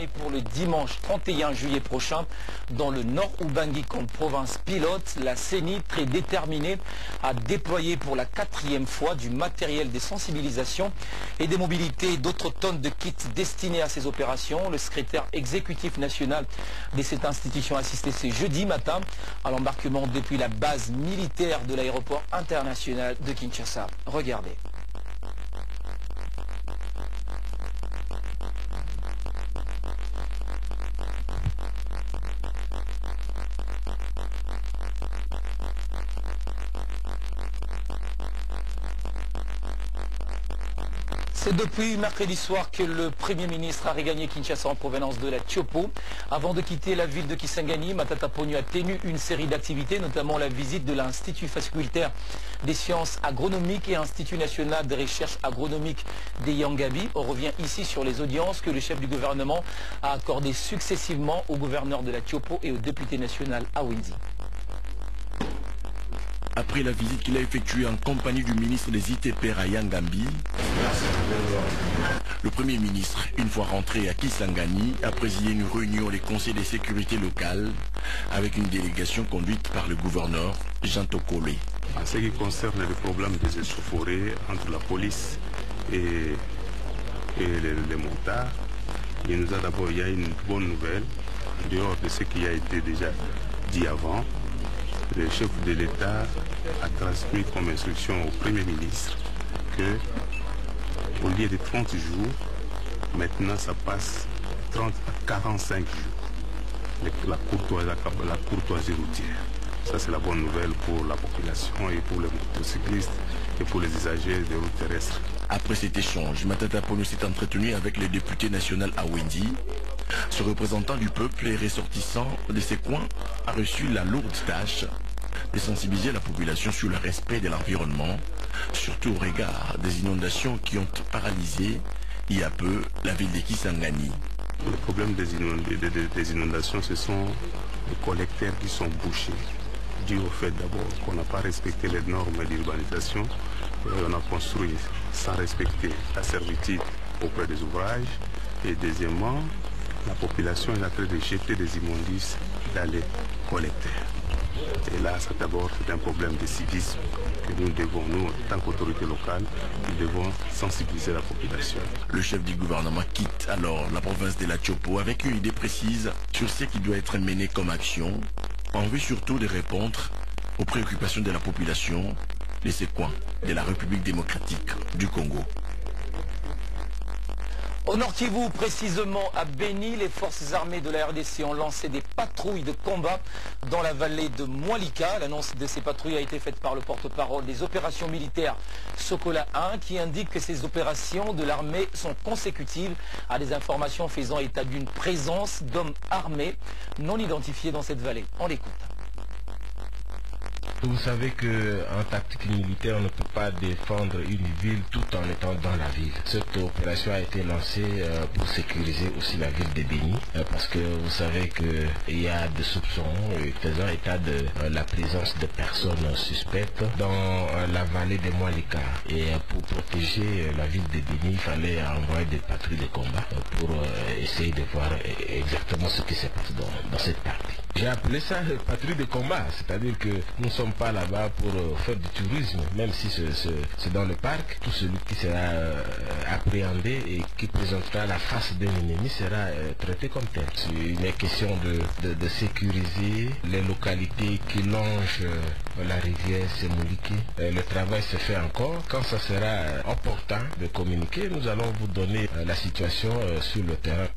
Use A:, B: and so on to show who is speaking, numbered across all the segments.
A: programmée pour le dimanche 31 juillet prochain dans le nord Ubangi comme province pilote. La CENI, très déterminée, à déployer pour la 4e fois du matériel de sensibilisation et des mobilités d'autres tonnes de kits destinés à ces opérations. Le secrétaire exécutif national de cette institution a assisté ce jeudi matin à l'embarquement depuis la base militaire de l'aéroport international de Kinshasa. Regardez. C'est depuis mercredi soir que le Premier ministre a regagné Kinshasa en provenance de la Tiopo. Avant de quitter la ville de Kisangani, Matata Ponyo a tenu une série d'activités, notamment la visite de l'Institut facultaire des sciences agronomiques et Institut national de recherche agronomique des Yangabi. On revient ici sur les audiences que le chef du gouvernement a accordées successivement au gouverneur de la Tiopo et au député national à Winzi.
B: Après la visite qu'il a effectuée en compagnie du ministre des ITP à Yangambi, le Premier ministre, une fois rentré à Kisangani, a présidé une réunion des conseils de sécurité locale avec une délégation conduite par le gouverneur Jean Tokole.
C: En ce qui concerne le problème des échauffourées entre la police et les montards, il y a une bonne nouvelle, en dehors de ce qui a été déjà dit avant. Le chef de l'État a transmis comme instruction au Premier ministre que, au lieu de 30 jours, maintenant ça passe 30 à 45 jours, la courtoisie routière. Ça c'est la bonne nouvelle pour la population et pour les motocyclistes et pour les usagers des routes terrestres.
B: Après cet échange, Matata Ponyo s'est entretenu avec le député national à Wendy. Ce représentant du peuple et ressortissant de ces coins a reçu la lourde tâche de sensibiliser la population sur le respect de l'environnement, surtout au regard des inondations qui ont paralysé il y a peu la ville de Kisangani.
C: Le problème des inondations, ce sont les collecteurs qui sont bouchés, dû au fait d'abord qu'on n'a pas respecté les normes d'urbanisation, on a construit sans respecter la servitude auprès des ouvrages, et deuxièmement, la population est en train de jeter des immondices dans les collecteurs. Et là, ça d'abord, c'est un problème de civisme que nous devons, nous, en tant qu'autorité locale, nous devons sensibiliser la population.
B: Le chef du gouvernement quitte alors la province de la Tiopo avec une idée précise sur ce qui doit être mené comme action, en vue surtout de répondre aux préoccupations de la population de ces coins de la République démocratique du Congo.
A: Au Nord Kivu, précisément à Beni, les forces armées de la RDC ont lancé des patrouilles de combat dans la vallée de Mwalika. L'annonce de ces patrouilles a été faite par le porte-parole des opérations militaires Sokola 1 qui indique que ces opérations de l'armée sont consécutives à des informations faisant état d'une présence d'hommes armés non identifiés dans cette vallée. On l'écoute.
D: Vous savez qu'en tactique militaire, on ne peut pas défendre une ville tout en étant dans la ville. Cette opération a été lancée pour sécuriser aussi la ville de Beni, parce que vous savez qu'il y a des soupçons faisant état de la présence de personnes suspectes dans la vallée de Mwalika. Et pour protéger la ville de Beni, il fallait envoyer des patrouilles de combat pour essayer de voir exactement ce qui se passe dans cette partie. J'ai appelé ça patrouille de combat, c'est-à-dire que nous ne sommes pas là-bas pour faire du tourisme, même si c'est dans le parc. Tout celui qui sera appréhendé et qui présentera la face d'un ennemi sera traité comme tel. C'est une question de sécuriser les localités qui longent la rivière Semuliki. Le travail se fait encore. Quand ça sera opportun de communiquer, nous allons vous donner la situation sur le terrain.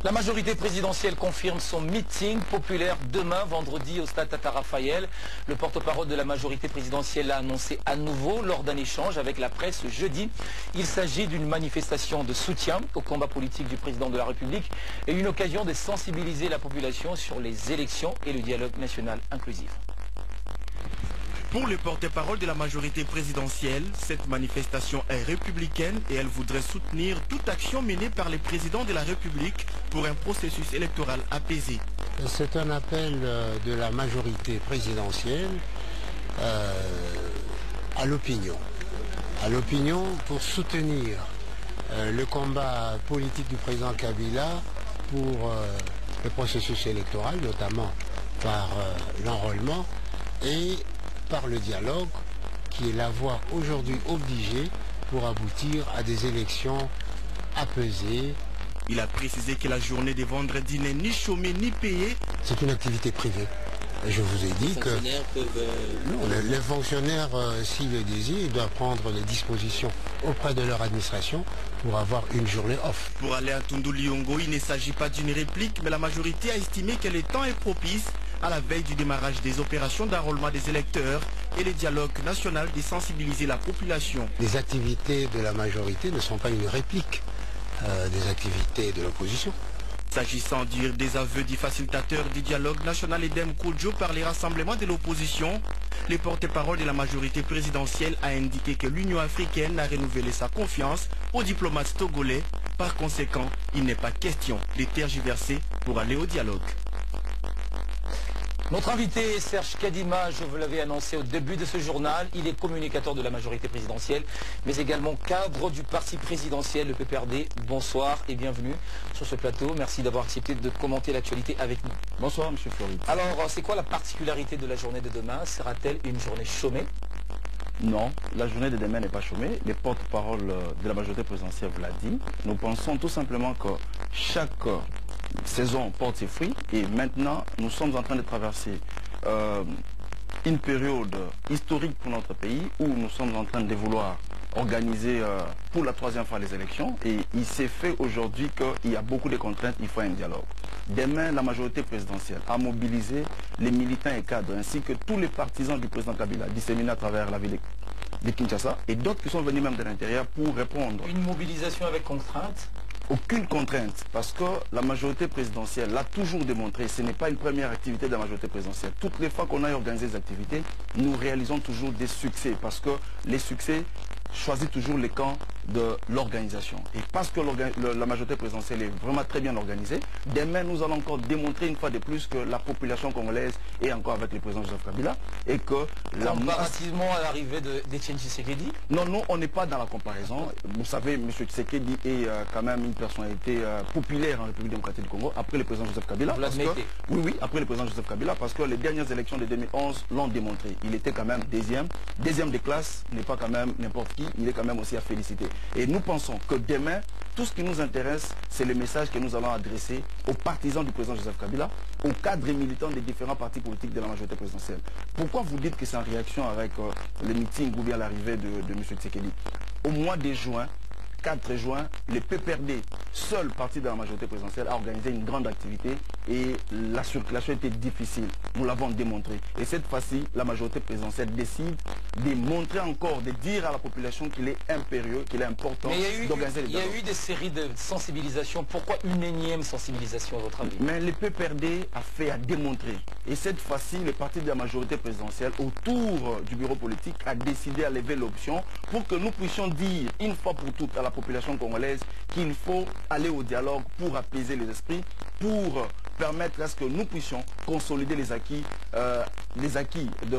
A: La majorité présidentielle confirme son meeting populaire demain, vendredi, au stade Tata Raphaël. Le porte-parole de la majorité présidentielle l'a annoncé à nouveau lors d'un échange avec la presse jeudi. Il s'agit d'une manifestation de soutien au combat politique du président de la République et une occasion de sensibiliser la population sur les élections et le dialogue national inclusif.
B: Pour le porte-parole de la majorité présidentielle, cette manifestation est républicaine et elle voudrait soutenir toute action menée par les présidents de la République pour un processus électoral apaisé.
E: C'est un appel de la majorité présidentielle à l'opinion pour soutenir le combat politique du président Kabila pour le processus électoral, notamment par l'enrôlement et par le dialogue, qui est la voie aujourd'hui obligée pour aboutir à des élections apaisées.
B: Il a précisé que la journée de vendredi n'est ni chômée ni payée.
E: C'est une activité privée. Et je vous ai dit que les fonctionnaires, s'ils le désirent, doivent prendre les dispositions auprès de leur administration pour avoir une journée off.
B: Pour aller à Tundu Liongo, il ne s'agit pas d'une réplique, mais la majorité a estimé que le temps est propice à la veille du démarrage des opérations d'enrôlement des électeurs et le dialogue national de sensibiliser la population.
E: Les activités de la majorité ne sont pas une réplique des activités de l'opposition.
B: S'agissant des aveux du facilitateur du dialogue national Edem Kodjo par les rassemblements de l'opposition, le porte-parole de la majorité présidentielle a indiqué que l'Union africaine a renouvelé sa confiance aux diplomates togolais. Par conséquent, il n'est pas question de tergiverser pour aller au dialogue.
A: Notre invité, Serge Kadima, je vous l'avais annoncé au début de ce journal, il est communicateur de la majorité présidentielle, mais également cadre du parti présidentiel, le PPRD. Bonsoir et bienvenue sur ce plateau. Merci d'avoir accepté de commenter l'actualité avec nous.
F: Bonsoir, M. Floride.
A: Alors, c'est quoi la particularité de la journée de demain? Sera-t-elle une journée chômée?
F: Non, la journée de demain n'est pas chômée. Le porte-parole de la majorité présidentielle vous l'a dit. Nous pensons tout simplement que chaque saison porte ses fruits et maintenant nous sommes en train de traverser une période historique pour notre pays où nous sommes en train de vouloir organiser pour la troisième fois les élections et il s'est fait aujourd'hui qu'il y a beaucoup de contraintes, il faut un dialogue. Demain, la majorité présidentielle a mobilisé les militants et cadres ainsi que tous les partisans du président Kabila disséminés à travers la ville de Kinshasa et d'autres qui sont venus même de l'intérieur pour répondre.
A: Une mobilisation avec contrainte?
F: Aucune contrainte, parce que la majorité présidentielle l'a toujours démontré, ce n'est pas une première activité de la majorité présidentielle. Toutes les fois qu'on a organisé des activités, nous réalisons toujours des succès, parce que les succès choisissent toujours les camps de l'organisation. Et parce que la majorité présidentielle est vraiment très bien organisée, demain nous allons encore démontrer une fois de plus que la population congolaise est encore avec le président Joseph Kabila et que
A: comparativement à l'arrivée d'Etienne Tshisekedi?
F: Non, nous on n'est pas dans la comparaison. Vous savez, M. Tshisekedi est quand même une personnalité populaire en République démocratique du Congo après le président Joseph Kabila.
A: Vous l'admettez?
F: Oui, après le président Joseph Kabila, parce que les dernières élections de 2011 l'ont démontré. Il était quand même deuxième de classe, n'est pas quand même n'importe qui, il est quand même aussi à féliciter. Et nous pensons que demain, tout ce qui nous intéresse, c'est le message que nous allons adresser aux partisans du président Joseph Kabila, aux cadres et militants des différents partis politiques de la majorité présidentielle. Pourquoi vous dites que c'est en réaction avec le meeting ou bien l'arrivée de M. Tshisekedi? Au mois de juin, 4 juin, le PPRD, seul parti de la majorité présidentielle, a organisé une grande activité et la circulation était difficile. Nous l'avons démontré. Et cette fois-ci, la majorité présidentielle décide de montrer encore, de dire à la population qu'il est impérieux, qu'il est important d'organiser les dialogues.
A: Il y a eu des séries de sensibilisations. Pourquoi une énième sensibilisation à votre avis?
F: Mais le PPRD a fait à démontrer. Et cette fois-ci, le parti de la majorité présidentielle, autour du bureau politique, a décidé à lever l'option pour que nous puissions dire une fois pour toutes à la population congolaise qu'il faut aller au dialogue pour apaiser les esprits, pour permettre à ce que nous puissions consolider les acquis de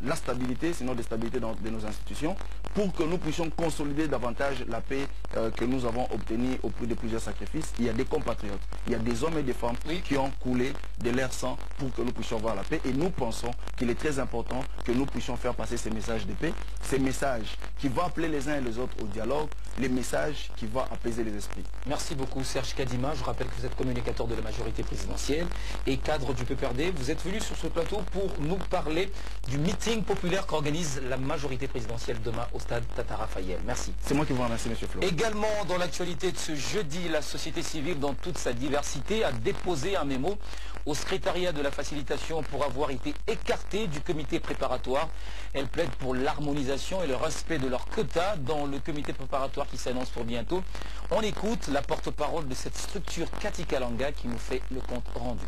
F: la stabilité, sinon de stabilité de nos institutions, pour que nous puissions consolider davantage la paix que nous avons obtenue au prix de plusieurs sacrifices. Il y a des compatriotes, il y a des hommes et des femmes qui ont coulé de leur sang pour que nous puissions avoir la paix. Et nous pensons qu'il est très important que nous puissions faire passer ces messages de paix, ces messages qui vont appeler les uns et les autres au dialogue, les messages qui vont apaiser les esprits.
A: Merci beaucoup Serge Kadima. Je rappelle que vous êtes communicateur de la majorité présidentielle et cadre du PPRD. Vous êtes venu sur ce plateau pour nous parler du meeting populaire qu'organise la majorité présidentielle demain au stade Tata Raphaël. Merci.
F: C'est moi qui vous remercie, M. Flo.
A: Également dans l'actualité de ce jeudi, la société civile dans toute sa diversité a déposé un mémo au secrétariat de la facilitation pour avoir été écartée du comité préparatoire. Elle plaide pour l'harmonisation et le respect de leurs quotas dans le comité préparatoire qui s'annonce pour bientôt. On écoute la porte-parole de cette structure, Cathy Kalanga, qui nous fait le compte rendu.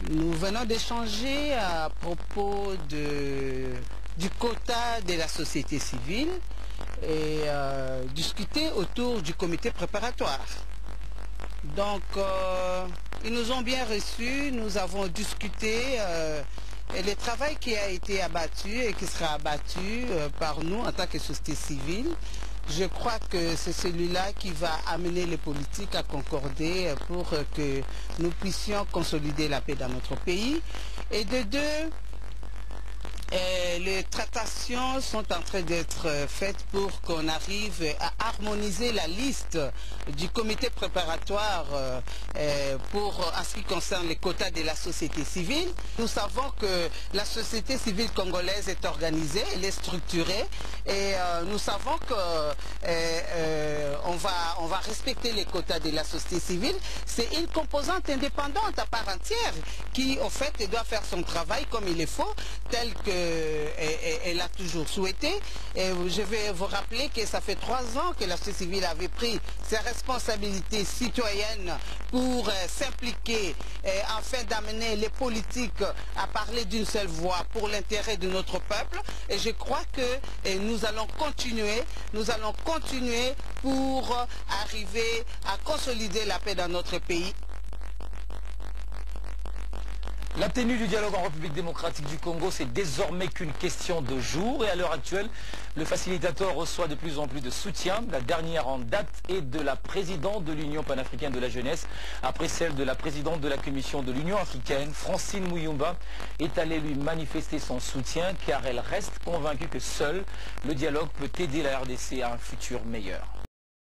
G: Nous venons d'échanger à propos du quota de la société civile et discuter autour du comité préparatoire. Donc, ils nous ont bien reçus, nous avons discuté Et le travail qui a été abattu et qui sera abattu par nous en tant que société civile, je crois que c'est celui-là qui va amener les politiques à concorder pour que nous puissions consolider la paix dans notre pays. Et de deux, les tractations sont en train d'être faites pour qu'on arrive à harmoniser la liste du comité préparatoire pour en ce qui concerne les quotas de la société civile. Nous savons que la société civile congolaise est organisée, elle est structurée et nous savons qu'on va respecter les quotas de la société civile. C'est une composante indépendante à part entière qui, au fait, doit faire son travail comme il le faut, tel qu'elle a toujours souhaité. Et je vais vous rappeler que ça fait 3 ans que la société civile avait pris ses responsabilités citoyennes pour s'impliquer afin d'amener les politiques à parler d'une seule voix pour l'intérêt de notre peuple. Et je crois que nous allons continuer pour arriver à consolider la paix dans notre pays.
A: La tenue du dialogue en République démocratique du Congo, c'est désormais qu'une question de jours. Et à l'heure actuelle, le facilitateur reçoit de plus en plus de soutien. La dernière en date est de la présidente de l'Union panafricaine de la jeunesse, après celle de la présidente de la Commission de l'Union africaine, Francine Muyumba, est allée lui manifester son soutien car elle reste convaincue que seul le dialogue peut aider la RDC à un futur meilleur.